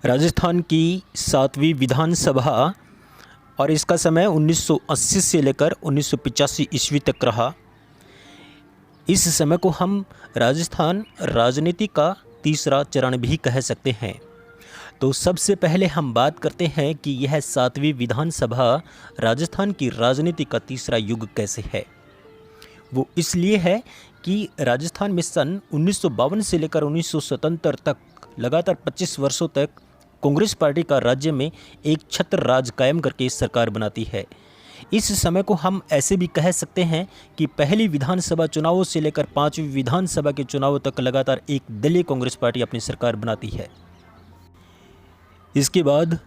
राजस्थान की 7वीं विधानसभा और इसका समय 1980 से लेकर 1985 ईस्वी तक रहा। इस समय को हम राजस्थान राजनीति का तीसरा चरण भी कह सकते हैं। तो सबसे पहले हम बात करते हैं कि यह 7वीं विधानसभा राजस्थान की राजनीति का तीसरा युग कैसे है। वो इसलिए है कि राजस्थान में सन 1952 से लेकर 1977 तक लगातार 25 वर्षों तक कांग्रेस पार्टी का राज्य में एक छत्र राज कायम करके सरकार बनाती है। इस समय को हम ऐसे भी कह सकते हैं कि पहली विधानसभा चुनावों से लेकर 5वीं विधानसभा के चुनावों तक लगातार एक दलीय कांग्रेस पार्टी अपनी सरकार बनाती है। इसके बाद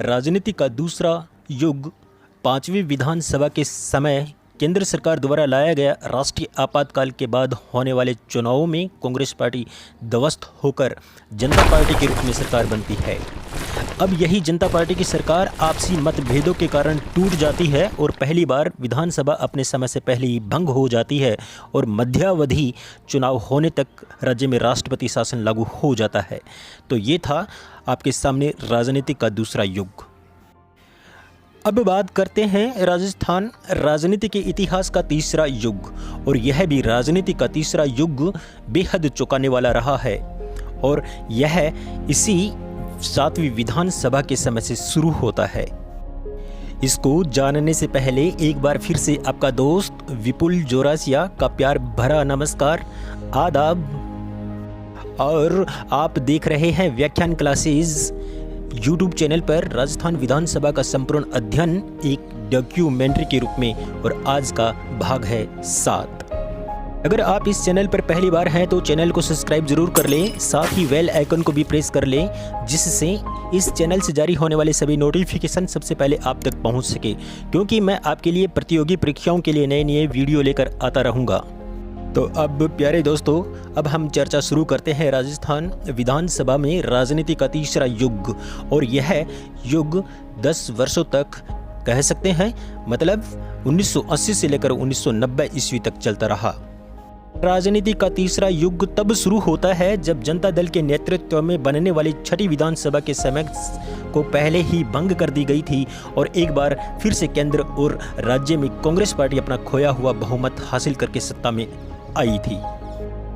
राजनीति का दूसरा युग 5वीं विधानसभा के समय केंद्र सरकार द्वारा लाया गया राष्ट्रीय आपातकाल के बाद होने वाले चुनावों में कांग्रेस पार्टी ध्वस्त होकर जनता पार्टी के रूप में सरकार बनती है। अब यही जनता पार्टी की सरकार आपसी मतभेदों के कारण टूट जाती है और पहली बार विधानसभा अपने समय से पहले ही भंग हो जाती है और मध्यावधि चुनाव होने तक राज्य में राष्ट्रपति शासन लागू हो जाता है। तो ये था आपके सामने राजनीति का दूसरा युग। अब बात करते हैं राजस्थान राजनीति के इतिहास का तीसरा युग, और यह भी राजनीति का तीसरा युग बेहद चौंकाने वाला रहा है और यह इसी 7वीं विधानसभा के समय से शुरू होता है। इसको जानने से पहले एक बार फिर से आपका दोस्त विपुल जोरासिया का प्यार भरा नमस्कार, आदाब। और आप देख रहे हैं व्याख्यान क्लासेस यूट्यूब चैनल पर राजस्थान विधानसभा का संपूर्ण अध्ययन एक डॉक्यूमेंट्री के रूप में, और आज का भाग है 7। अगर आप इस चैनल पर पहली बार हैं तो चैनल को सब्सक्राइब जरूर कर लें, साथ ही बेल आइकन को भी प्रेस कर लें, जिससे इस चैनल से जारी होने वाले सभी नोटिफिकेशन सबसे पहले आप तक पहुंच सके, क्योंकि मैं आपके लिए प्रतियोगी परीक्षाओं के लिए नए नए वीडियो लेकर आता रहूँगा। तो अब प्यारे दोस्तों, अब हम चर्चा शुरू करते हैं राजस्थान विधानसभा में राजनीति का तीसरा युग, और यह युग 10 वर्षों तक कह सकते हैं, मतलब 1980 से लेकर 1990 ईस्वी तक चलता रहा। राजनीति का तीसरा युग तब शुरू होता है जब जनता दल के नेतृत्व में बनने वाली छठी विधानसभा के समय को पहले ही भंग कर दी गई थी और एक बार फिर से केंद्र और राज्य में कांग्रेस पार्टी अपना खोया हुआ बहुमत हासिल करके सत्ता में आई थी।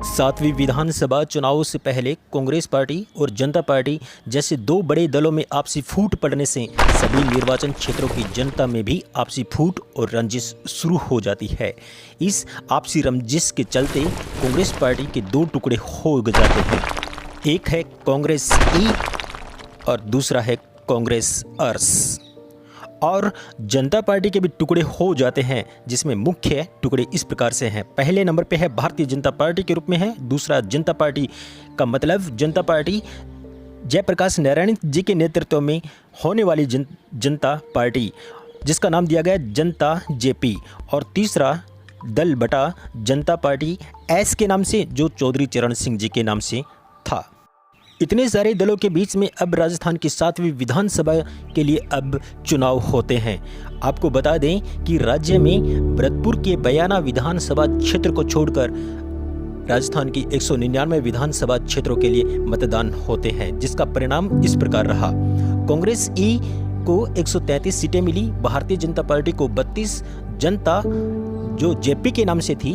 7वीं विधानसभा चुनावों से पहले कांग्रेस पार्टी और जनता पार्टी जैसे दो बड़े दलों में आपसी फूट पड़ने से सभी निर्वाचन क्षेत्रों की जनता में भी आपसी फूट और रंजिश शुरू हो जाती है। इस आपसी रंजिश के चलते कांग्रेस पार्टी के दो टुकड़े हो जाते हैं, एक है कांग्रेस ई और दूसरा है कांग्रेस अर्स। और जनता पार्टी के भी टुकड़े हो जाते हैं, जिसमें मुख्य टुकड़े इस प्रकार से हैं। पहले नंबर पे है भारतीय जनता पार्टी के रूप में है, दूसरा जनता पार्टी का मतलब जनता पार्टी जयप्रकाश नारायण जी के नेतृत्व में होने वाली जनता पार्टी, जिसका नाम दिया गया जनता जेपी, और तीसरा दल बटा जनता पार्टी एस के नाम से, जो चौधरी चरण सिंह जी के नाम से था। इतने सारे दलों के बीच में अब राजस्थान की 7वीं विधानसभा के लिए अब चुनाव होते हैं। आपको बता दें कि राज्य में भरतपुर के बयाना विधानसभा क्षेत्र को छोड़कर राजस्थान की 199 विधानसभा क्षेत्रों के लिए मतदान होते हैं, जिसका परिणाम इस प्रकार रहा। कांग्रेस ई को 133 सीटें मिली, भारतीय जनता पार्टी को 32, जनता जो जेपी के नाम से थी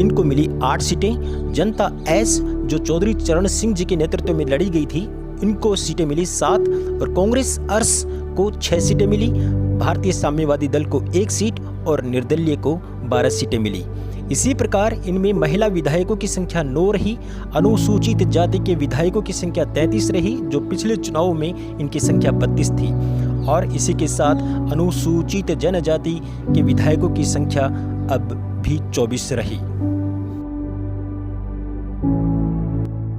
इनको मिली 8 सीटें, जनता एस जो चौधरी चरण सिंह जी के नेतृत्व में लड़ी गई थी इनको सीटें मिली 7, और कांग्रेस अर्स को 6 सीटें मिली, भारतीय साम्यवादी दल को 1 सीट और निर्दलीय को 12 सीटें मिली। इसी प्रकार इनमें महिला विधायकों की संख्या 9 रही, अनुसूचित जाति के विधायकों की संख्या 33 रही, जो पिछले चुनावों में इनकी संख्या 32 थी, और इसी के साथ अनुसूचित जनजाति के विधायकों की संख्या अब भी 24 रही।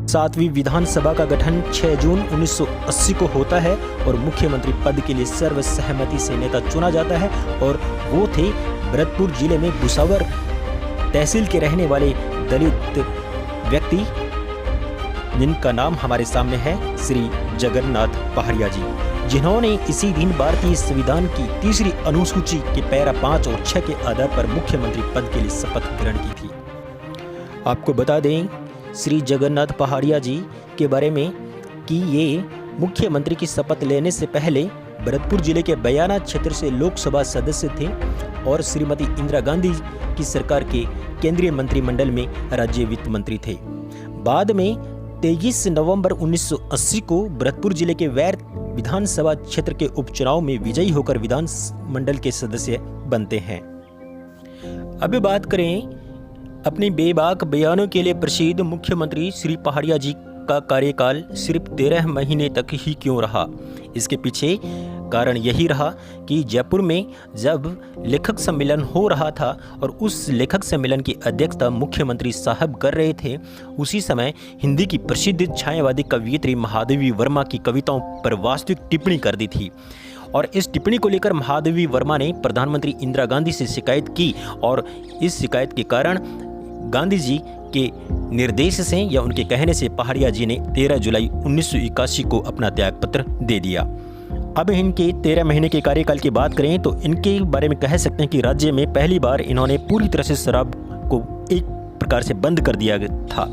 7वीं विधानसभा का गठन 6 जून 1980 को होता है और मुख्यमंत्री पद के लिए सर्वसहमति से नेता चुना जाता है, और वो थे भरतपुर जिले में भुसावर तहसील के रहने वाले दलित व्यक्ति, जिनका नाम हमारे सामने है श्री जगन्नाथ पहाड़िया जी, जिन्होंने इसी दिन भारतीय संविधान की तीसरी अनुसूची के पैरा 5 और 6 के आधार पर मुख्यमंत्री पद के लिए शपथ ग्रहण की थी। आपको बता दें श्री जगन्नाथ पहाड़िया जी के बारे में कि ये मुख्यमंत्री की शपथ लेने से पहले भरतपुर जिले के बयाना क्षेत्र से लोकसभा सदस्य थे और श्रीमती इंदिरा गांधी की सरकार के केंद्रीय मंत्रिमंडल में राज्य वित्त मंत्री थे। बाद में 23 नवंबर 1980 को भरतपुर जिले के वैर विधानसभा क्षेत्र के उपचुनाव में विजयी होकर विधानमंडल के सदस्य बनते हैं। अब बात करें अपने बेबाक बयानों के लिए प्रसिद्ध मुख्यमंत्री श्री पहाड़िया जी का कार्यकाल सिर्फ 13 महीने तक ही क्यों रहा। इसके पीछे कारण यही रहा कि जयपुर में जब लेखक सम्मेलन हो रहा था और उस लेखक सम्मेलन की अध्यक्षता मुख्यमंत्री साहब कर रहे थे, उसी समय हिंदी की प्रसिद्ध छायावादी कवयित्री महादेवी वर्मा की कविताओं पर वास्तविक टिप्पणी कर दी थी और इस टिप्पणी को लेकर महादेवी वर्मा ने प्रधानमंत्री इंदिरा गांधी से शिकायत की और इस शिकायत के कारण गांधी जी के निर्देश से या उनके कहने से पहाड़िया जी ने 13 जुलाई 1981 को अपना त्यागपत्र दे दिया। अब इनके 13 महीने के कार्यकाल की बात करें तो इनके बारे में कह सकते हैं कि राज्य में पहली बार इन्होंने पूरी तरह से शराब को एक प्रकार से बंद कर दिया था।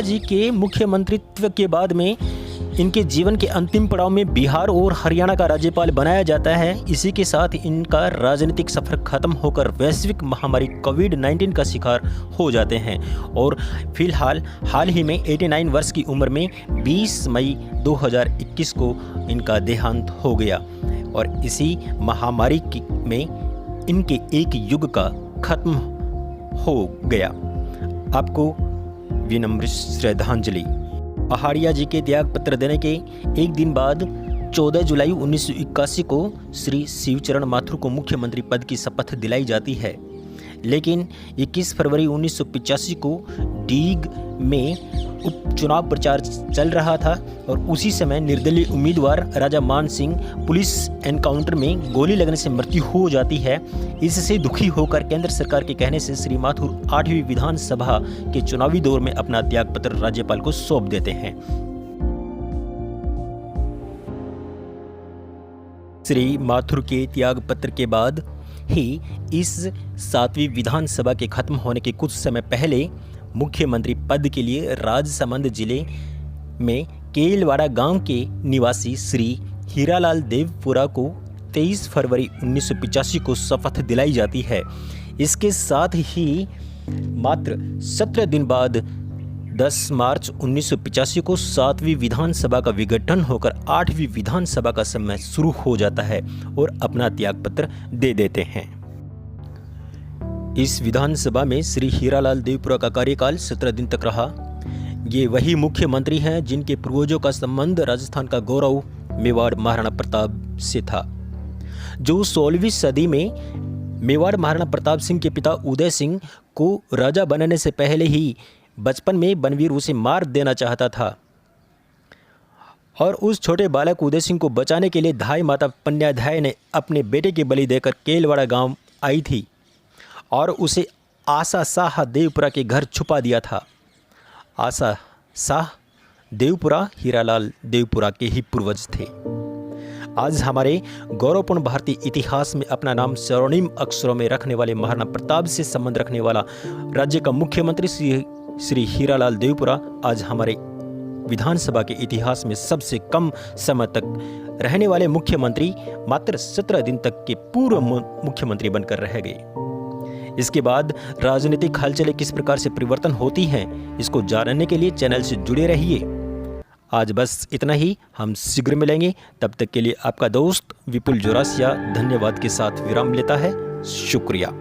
जी के मुख्यमंत्रित्व के बाद में इनके जीवन के अंतिम पड़ाव में बिहार और हरियाणा का राज्यपाल बनाया जाता है। इसी के साथ इनका राजनीतिक सफर खत्म होकर वैश्विक महामारी कोविड-19 का शिकार हो जाते हैं और फिलहाल हाल ही में 89 वर्ष की उम्र में 20 मई 2021 को इनका देहांत हो गया और इसी महामारी में इनके एक युग का खत्म हो गया। आपको विनम्र श्रद्धांजलि। पहाड़िया जी के त्याग पत्र देने के एक दिन बाद 14 जुलाई 1981 को श्री शिवचरण माथुर को मुख्यमंत्री पद की शपथ दिलाई जाती है, लेकिन 21 फरवरी 1985 को डीग में उपचुनाव प्रचार चल रहा था और उसी समय निर्दलीय उम्मीदवार राजा मान सिंह पुलिस एनकाउंटर में गोली लगने से मृत्यु हो जाती है। इससे दुखी होकर केंद्र सरकार के कहने से श्री माथुर 8वीं विधानसभा के चुनावी दौर में अपना त्यागपत्र राज्यपाल को सौंप देते हैं। श्री माथुर के त्यागपत्र के बाद ही इस 7वीं विधानसभा के खत्म होने के कुछ समय पहले मुख्यमंत्री पद के लिए राजसमंद जिले में केलवाड़ा गांव के निवासी श्री हीरालाल देवपुरा को 23 फरवरी 1985 को शपथ दिलाई जाती है। इसके साथ ही मात्र 17 दिन बाद 10 मार्च 1985 को 7वीं विधानसभा का विघटन होकर 8वीं विधानसभा का समय शुरू हो जाता है और अपना त्यागपत्र दे देते हैं। इस विधानसभा में श्री हीरालाल देवपुरा का कार्यकाल 17 दिन तक रहा। ये वही मुख्यमंत्री हैं जिनके पूर्वजों का संबंध राजस्थान का गौरव मेवाड़ महाराणा प्रताप से था, जो 16वीं सदी में मेवाड़ महाराणा प्रताप सिंह के पिता उदय सिंह को राजा बनने से पहले ही बचपन में बनवीर उसे मार देना चाहता था और उस छोटे बालक उदय सिंह को बचाने के लिए धाई माता पन्याध्याय ने अपने बेटे की बलि देकर केलवाड़ा गांव आई थी और उसे आशा शाह देवपुरा के घर छुपा दिया था। आशा शाह देवपुरा हीरालाल देवपुरा के ही पूर्वज थे। आज हमारे गौरवपूर्ण भारतीय इतिहास में अपना नाम स्वर्णिम अक्षरों में रखने वाले महाराणा प्रताप से संबंध रखने वाला राज्य का मुख्यमंत्री श्री हीरालाल देवपुरा आज हमारे विधानसभा के इतिहास में सबसे कम समय तक रहने वाले मुख्यमंत्री मात्र 17 दिन तक के पूर्व मुख्यमंत्री बनकर रह गए। इसके बाद राजनीतिक हलचलें किस प्रकार से परिवर्तन होती हैं, इसको जानने के लिए चैनल से जुड़े रहिए। आज बस इतना ही, हम शीघ्र मिलेंगे। तब तक के लिए आपका दोस्त विपुल जोरासिया धन्यवाद के साथ विराम लेता है। शुक्रिया।